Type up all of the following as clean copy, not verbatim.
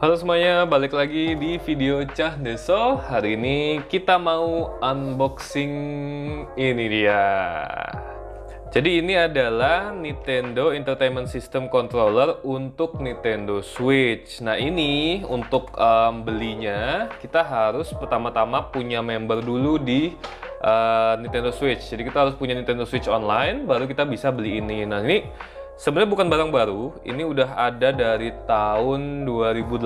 Halo semuanya, balik lagi di video Cah Deso. Hari ini kita mau unboxing ini dia. Jadi ini adalah Nintendo Entertainment System Controller untuk Nintendo Switch. Nah ini untuk belinya kita harus pertama-tama punya member dulu di Nintendo Switch. Jadi kita harus punya Nintendo Switch Online, baru kita bisa beli ini. Nah ini sebenarnya bukan barang baru, ini udah ada dari tahun 2018.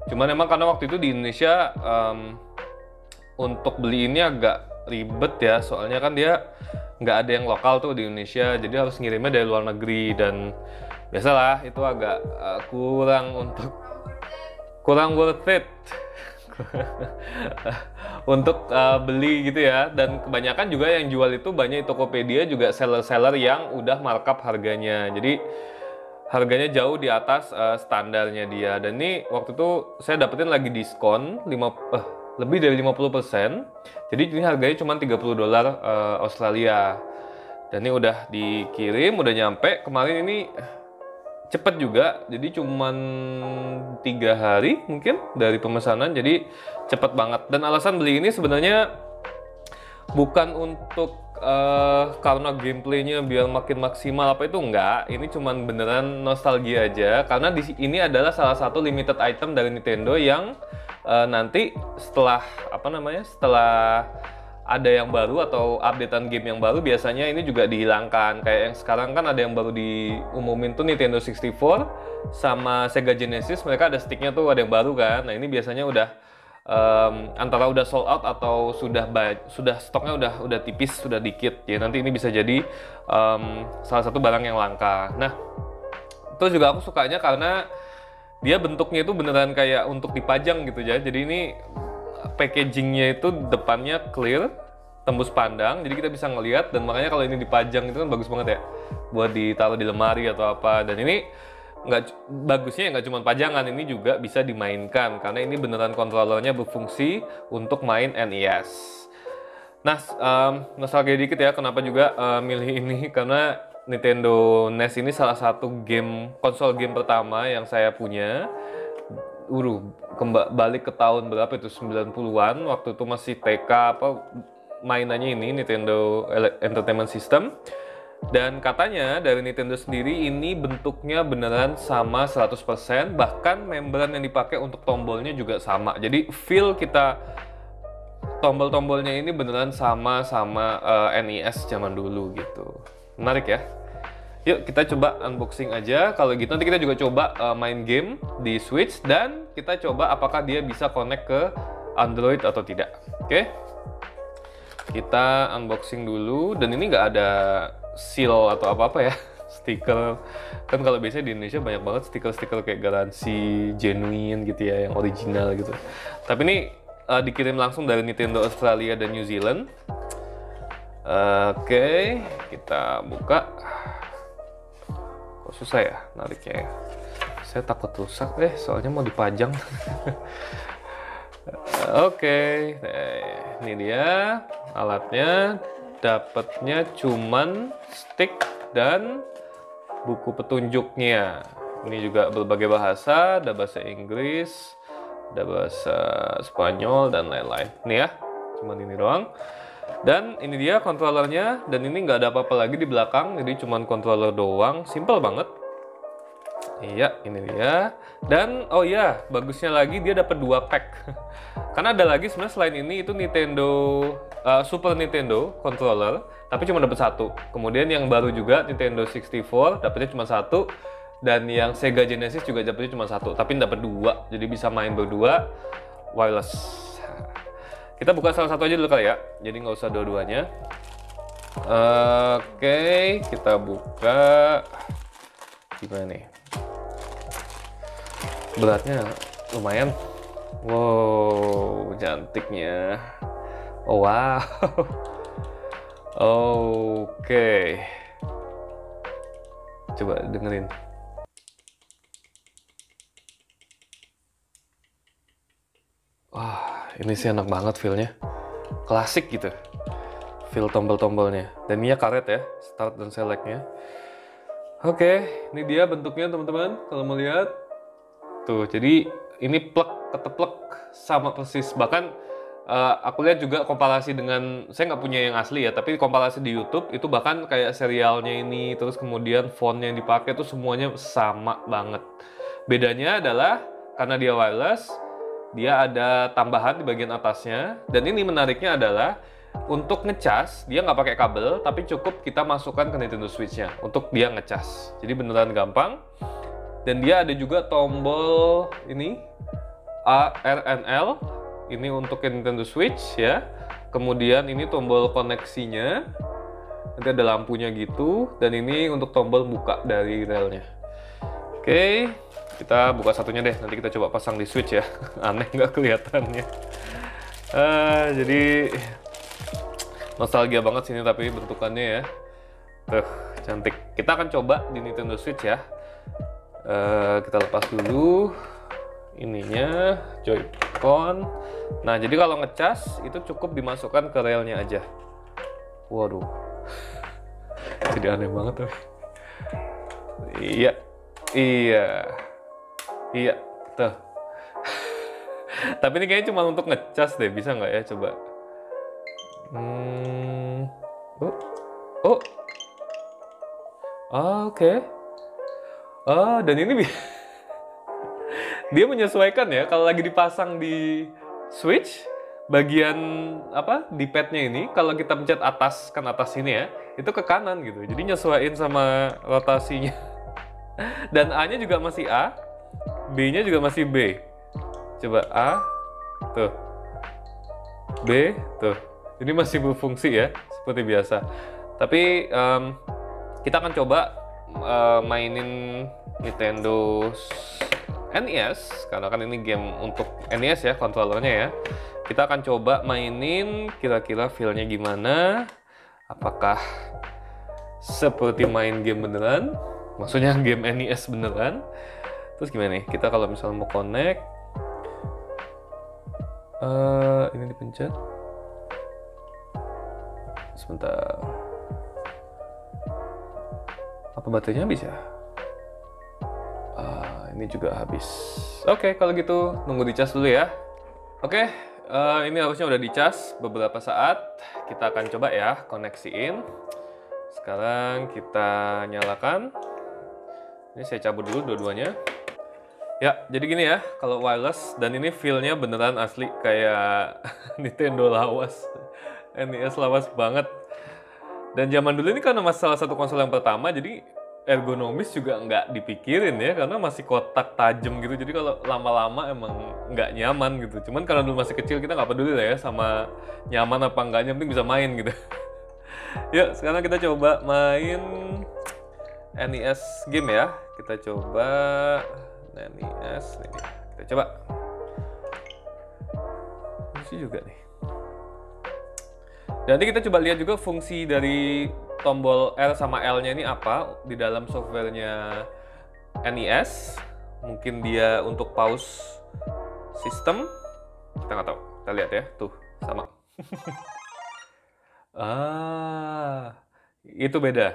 Cuman emang karena waktu itu di Indonesia untuk beli ini agak ribet ya, soalnya kan dia nggak ada yang lokal tuh di Indonesia, jadi harus ngirimnya dari luar negeri dan biasalah itu agak kurang worth it untuk beli gitu ya. Dan kebanyakan juga yang jual itu banyak di Tokopedia juga seller-seller yang udah markup harganya, jadi harganya jauh di atas standarnya dia. Dan ini waktu itu saya dapetin lagi diskon lebih dari 50%, jadi ini harganya cuma $30 Australia. Dan ini udah dikirim, udah nyampe kemarin. Ini cepet juga, jadi cuman 3 hari mungkin dari pemesanan, jadi cepet banget. Dan alasan beli ini sebenarnya bukan untuk karena gameplaynya biar makin maksimal apa itu, enggak. Ini cuman beneran nostalgia aja, karena ini adalah salah satu limited item dari Nintendo yang nanti setelah setelah ada yang baru atau updatean game yang baru, biasanya ini juga dihilangkan. Kayak yang sekarang kan ada yang baru diumumin tuh Nintendo 64 sama Sega Genesis, mereka ada sticknya tuh, ada yang baru kan. Nah ini biasanya udah antara udah sold out atau sudah stoknya udah tipis, sudah dikit. Jadi nanti ini bisa jadi salah satu barang yang langka. Nah itu juga aku sukanya karena dia bentuknya itu beneran kayak untuk dipajang gitu ya. Jadi ini packagingnya itu depannya clear, tembus pandang, jadi kita bisa ngelihat. Dan makanya kalau ini dipajang itu kan bagus banget ya, buat ditaruh di lemari atau apa. Dan ini bagusnya nggak cuma pajangan, ini juga bisa dimainkan karena ini beneran kontrolernya berfungsi untuk main NES. Nah, nostalgia dikit ya, kenapa juga milih ini, karena Nintendo NES ini salah satu konsol game pertama yang saya punya. Balik ke tahun berapa itu, 90-an, waktu itu masih TK mainannya ini Nintendo Entertainment System. Dan katanya dari Nintendo sendiri ini bentuknya beneran sama 100%, bahkan membran yang dipakai untuk tombolnya juga sama. Jadi feel kita tombol-tombolnya ini beneran sama NES zaman dulu gitu. Menarik ya. Yuk kita coba unboxing aja. Kalau gitu nanti kita juga coba main game di Switch, dan kita coba apakah dia bisa connect ke Android atau tidak. Oke? Kita unboxing dulu. Dan ini nggak ada seal atau apa-apa ya. Stiker. Kan kalau biasanya di Indonesia banyak banget stiker-stiker kayak garansi genuine gitu ya, yang original gitu. Tapi ini dikirim langsung dari Nintendo Australia dan New Zealand. Oke, kita buka. Susah ya nariknya ya, saya takut rusak soalnya mau dipajang. Oke, ini dia alatnya. Dapatnya cuman stick dan buku petunjuknya. Ini juga berbagai bahasa, ada bahasa Inggris, ada bahasa Spanyol dan lain-lain. Nih ya, cuman ini doang. Dan ini dia kontrolernya, dan ini nggak ada apa-apa lagi di belakang, jadi cuman controller doang, simple banget. Iya, ini dia. Dan oh iya, bagusnya lagi dia dapat 2 pack. Karena ada lagi sebenarnya selain ini, itu Super Nintendo controller, tapi cuma dapat 1. Kemudian yang baru juga Nintendo 64 dapatnya cuma 1, dan yang Sega Genesis juga dapatnya cuma 1, tapi dapat 2, jadi bisa main berdua wireless. Kita buka salah satu aja dulu kali ya, jadi nggak usah dua-duanya. Oke, kita buka. Gimana nih? Beratnya lumayan. Wow, cantiknya. Oh, wow. Oke. Coba dengerin. Wah, ini sih enak banget feel-nya. Klasik gitu. Feel tombol-tombolnya. Dan ini ya karet ya, start dan select-nya. Oke, ini dia bentuknya teman-teman, kalau mau lihat. Tuh, jadi ini plek keteplek sama persis. Bahkan aku lihat juga komparasi dengan, saya nggak punya yang asli ya, tapi komparasi di YouTube itu bahkan kayak serialnya ini, terus kemudian fontnya yang dipakai tuh semuanya sama banget. Bedanya adalah karena dia wireless, dia ada tambahan di bagian atasnya, dan ini menariknya adalah untuk ngecas dia nggak pakai kabel, tapi cukup kita masukkan ke Nintendo Switch-nya untuk dia ngecas. Jadi beneran gampang. Dan dia ada juga tombol ini A, R, N, L. Ini untuk Nintendo Switch ya. Kemudian ini tombol koneksinya. Nanti ada lampunya gitu. Dan ini untuk tombol buka dari relnya. Oke, kita buka satunya deh. Nanti kita coba pasang di Switch ya. Aneh nggak kelihatannya. Jadi nostalgia banget sini tapi bentukannya ya. Tuh, cantik. Kita akan coba di Nintendo Switch ya. Kita lepas dulu ininya, Joy-Con. Nah, jadi kalau ngecas itu cukup dimasukkan ke relnya aja. Waduh. Jadi aneh banget tuh. Iya. Iya, tuh. Tapi ini kayaknya cuma untuk ngecas deh, bisa nggak ya? Coba. Oke. Dan ini dia menyesuaikan ya, kalau lagi dipasang di Switch, bagian apa di padnya ini, kalau kita pencet atas, kan atas ini ya, itu ke kanan gitu. Jadi nyesuaiin sama rotasinya. Dan A-nya juga masih A, B-nya juga masih B. Coba A, tuh. B, tuh. Ini masih berfungsi ya, seperti biasa. Tapi kita akan coba mainin Nintendo NES, karena kan ini game untuk NES ya, kontrolernya ya. Kita akan coba mainin kira-kira feel-nya gimana. Apakah seperti main game beneran? Maksudnya game NES beneran. Terus gimana nih? Kita kalau misalnya mau connect, ini dipencet. Sebentar. Apa baterainya habis ya? Ini juga habis. Oke, kalau gitu nunggu dicas dulu ya. Oke, ini harusnya udah dicas beberapa saat. Kita akan coba ya koneksiin. Sekarang kita nyalakan. Ini saya cabut dulu dua-duanya. Ya, jadi gini ya, kalau wireless, dan ini feel-nya beneran asli kayak Nintendo lawas. NES lawas banget. Dan zaman dulu ini karena salah satu konsol yang pertama, jadi ergonomis juga nggak dipikirin ya, karena masih kotak tajam gitu. Jadi kalau lama-lama emang nggak nyaman gitu. Cuman karena dulu masih kecil, kita nggak peduli lah ya sama nyaman apa enggaknya, penting bisa main gitu. Yuk, sekarang kita coba main NES game ya. Kita coba NES ini. Kita coba. Fungsi juga nih. Dan nanti kita coba lihat juga fungsi dari tombol R sama L-nya ini apa di dalam softwarenya NES. Mungkin dia untuk pause sistem. Kita nggak tahu. Kita lihat ya. Tuh, sama. Itu beda.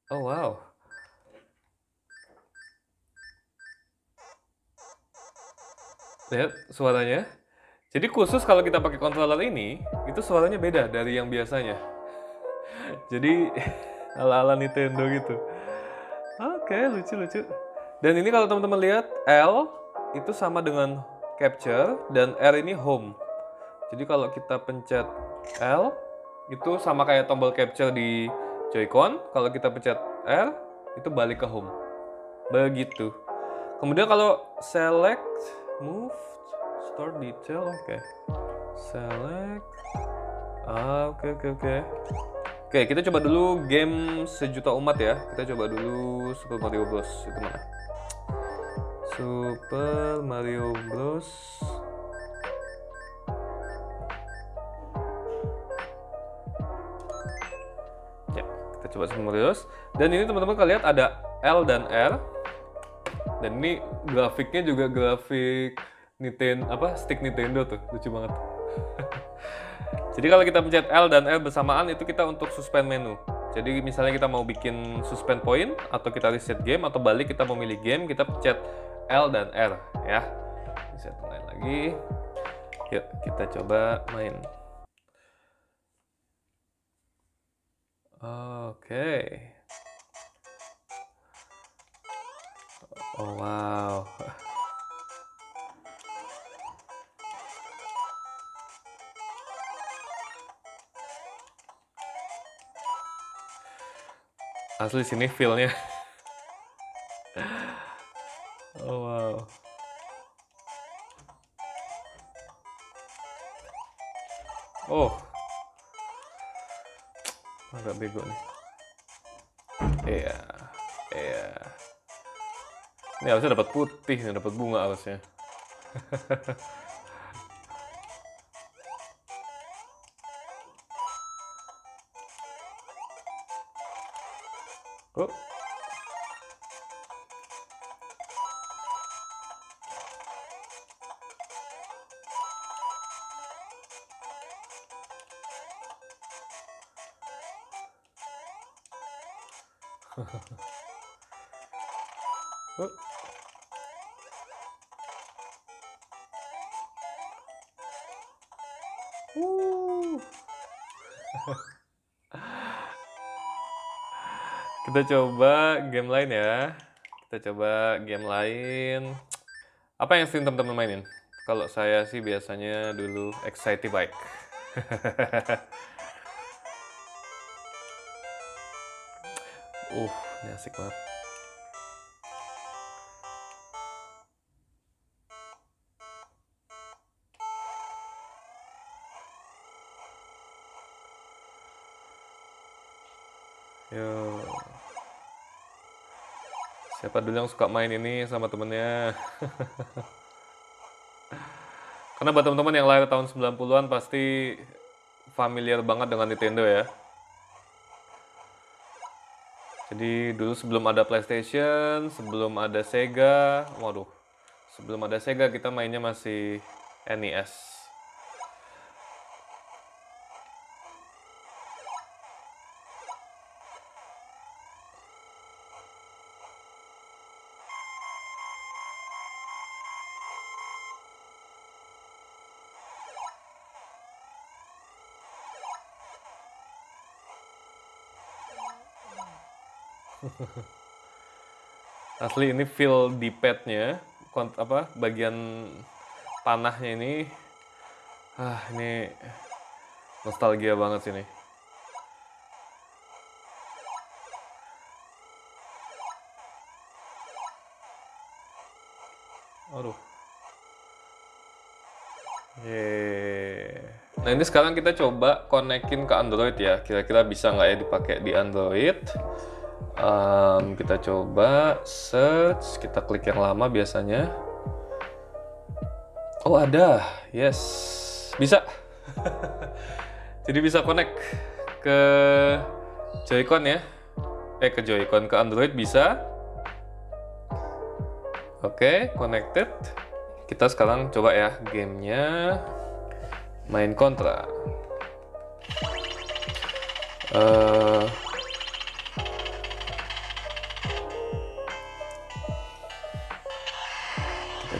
Oh, wow. Lihat suaranya. Jadi khusus kalau kita pakai controller ini, itu suaranya beda dari yang biasanya. Jadi ala-ala Nintendo gitu. Oke, lucu-lucu. Dan ini kalau teman-teman lihat, L itu sama dengan capture dan R ini home. Jadi kalau kita pencet L, itu sama kayak tombol capture di Joy-Con. Kalau kita pencet R, itu balik ke home. Begitu. Kemudian kalau select, move, store detail, oke. Select. Oke. Oke, kita coba dulu game sejuta umat ya. Kita coba dulu Super Mario Bros. Itu mana? Super Mario Bros. Ya, kita coba Super Mario Bros. Dan ini teman-teman kalian lihat ada L dan R. Dan ini grafiknya juga grafik stick Nintendo tuh, lucu banget. Jadi kalau kita pencet L dan R bersamaan, itu kita untuk suspend menu. Jadi misalnya kita mau bikin suspend point atau kita reset game atau balik kita memilih game, kita pencet L dan R ya. Reset main lagi. Yuk kita coba main. Oke. Oh wow. Asli sini feel-nya. Oh wow. Oh. Agak bego nih. Iya. Iya. Ini harusnya dapat putih, nih dapat bunga harusnya. Oh. Oh. Kita coba game lain ya. Kita coba game lain. Apa yang sering teman-teman mainin? Kalau saya sih biasanya dulu Excite Bike. Ini asik banget. Yo. Siapa dulu yang suka main ini sama temennya? Karena buat teman-teman yang lahir tahun 90-an pasti familiar banget dengan Nintendo ya. Jadi dulu sebelum ada PlayStation, sebelum ada Sega, waduh, sebelum ada Sega kita mainnya masih NES. Asli ini feel di padnya, bagian panahnya ini, ini nostalgia banget sini. Aduh. Nah ini sekarang kita coba konekin ke Android ya, kira-kira bisa nggak ya dipakai di Android. Kita coba search, kita klik yang lama biasanya. Oh ada, yes, bisa. Jadi bisa connect ke Joy-Con ya, ke Joy-Con, ke Android bisa. Oke, connected. Kita sekarang coba ya gamenya, main Contra.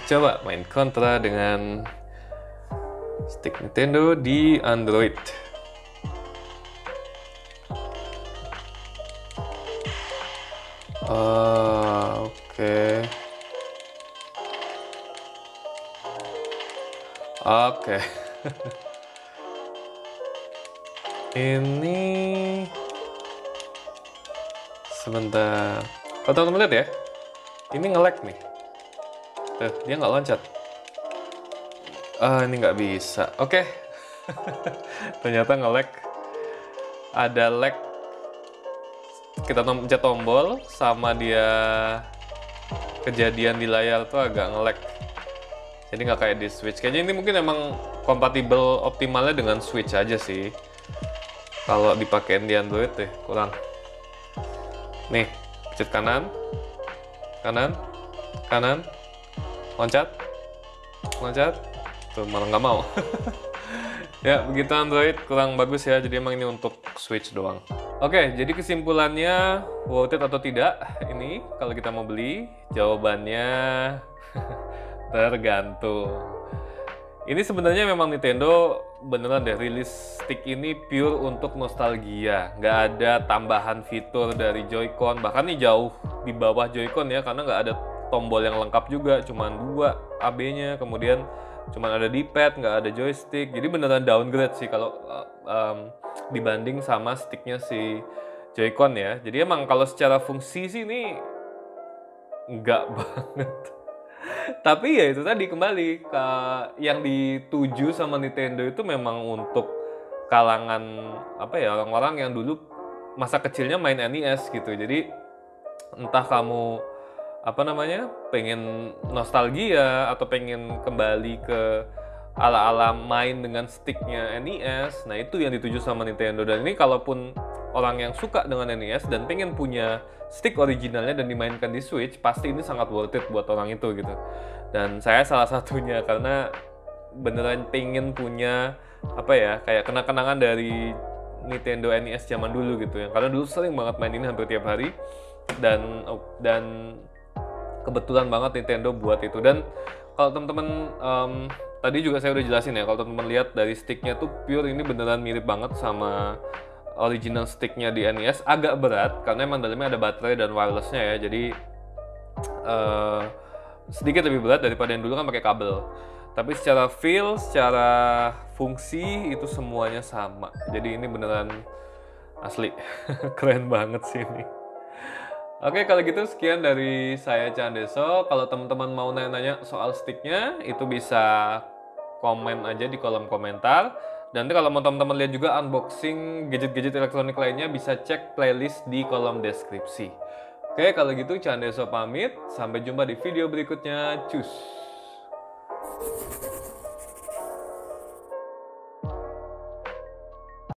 Coba main Contra dengan stick Nintendo di Android. Oke. Ini sebentar. Kalau teman-teman lihat ya, ini nge-lag nih. Dia nggak loncat. Ini nggak bisa. Oke. Ternyata nge-lag. Ada lag. Kita pencet tombol sama dia kejadian di layar tuh agak nge-lag. Jadi nggak kayak di Switch. Kayaknya ini mungkin emang kompatibel optimalnya dengan Switch aja sih. Kalau dipakein di Android deh kurang. Nih, pencet kanan, kanan, kanan. Loncat, tuh malah nggak mau. Ya begitu Android kurang bagus ya, jadi emang ini untuk Switch doang. Oke, jadi kesimpulannya worth it atau tidak ini kalau kita mau beli? Jawabannya tergantung. Ini sebenarnya memang Nintendo beneran deh rilis stick ini pure untuk nostalgia. Nggak ada tambahan fitur dari Joy-Con, bahkan nih jauh di bawah Joy-Con ya, karena nggak ada tombol yang lengkap juga, cuman 2 AB-nya, kemudian cuman ada D-pad, nggak ada joystick. Jadi beneran downgrade sih kalau dibanding sama sticknya si Joy-Con ya. Jadi emang kalau secara fungsi sih ini nggak banget. Tapi ya itu tadi kembali ke yang dituju sama Nintendo itu memang untuk kalangan apa ya, orang-orang yang dulu masa kecilnya main NES gitu. Jadi entah kamu apa namanya, pengen nostalgia atau pengen kembali ke ala-ala main dengan sticknya NES, nah itu yang dituju sama Nintendo. Dan ini kalaupun orang yang suka dengan NES dan pengen punya stick originalnya dan dimainkan di Switch, pasti ini sangat worth it buat orang itu gitu. Dan saya salah satunya karena beneran pengen punya apa ya, kayak kenang-kenangan dari Nintendo NES zaman dulu gitu ya. Karena dulu sering banget main ini hampir tiap hari, dan kebetulan banget Nintendo buat itu. Dan kalau teman-teman tadi juga saya udah jelasin ya, kalau teman-teman lihat dari sticknya tuh pure ini beneran mirip banget sama original sticknya di NES. Agak berat karena emang dalamnya ada baterai dan wirelessnya ya, jadi sedikit lebih berat daripada yang dulu kan pakai kabel. Tapi secara feel, secara fungsi itu semuanya sama. Jadi ini beneran asli keren banget sih ini. Oke, kalau gitu sekian dari saya Candeso. Kalau teman-teman mau nanya-nanya soal sticknya, itu bisa komen aja di kolom komentar. Dan nanti kalau mau teman-teman lihat juga unboxing gadget-gadget elektronik lainnya, bisa cek playlist di kolom deskripsi. Oke, kalau gitu Candeso pamit. Sampai jumpa di video berikutnya. Cus!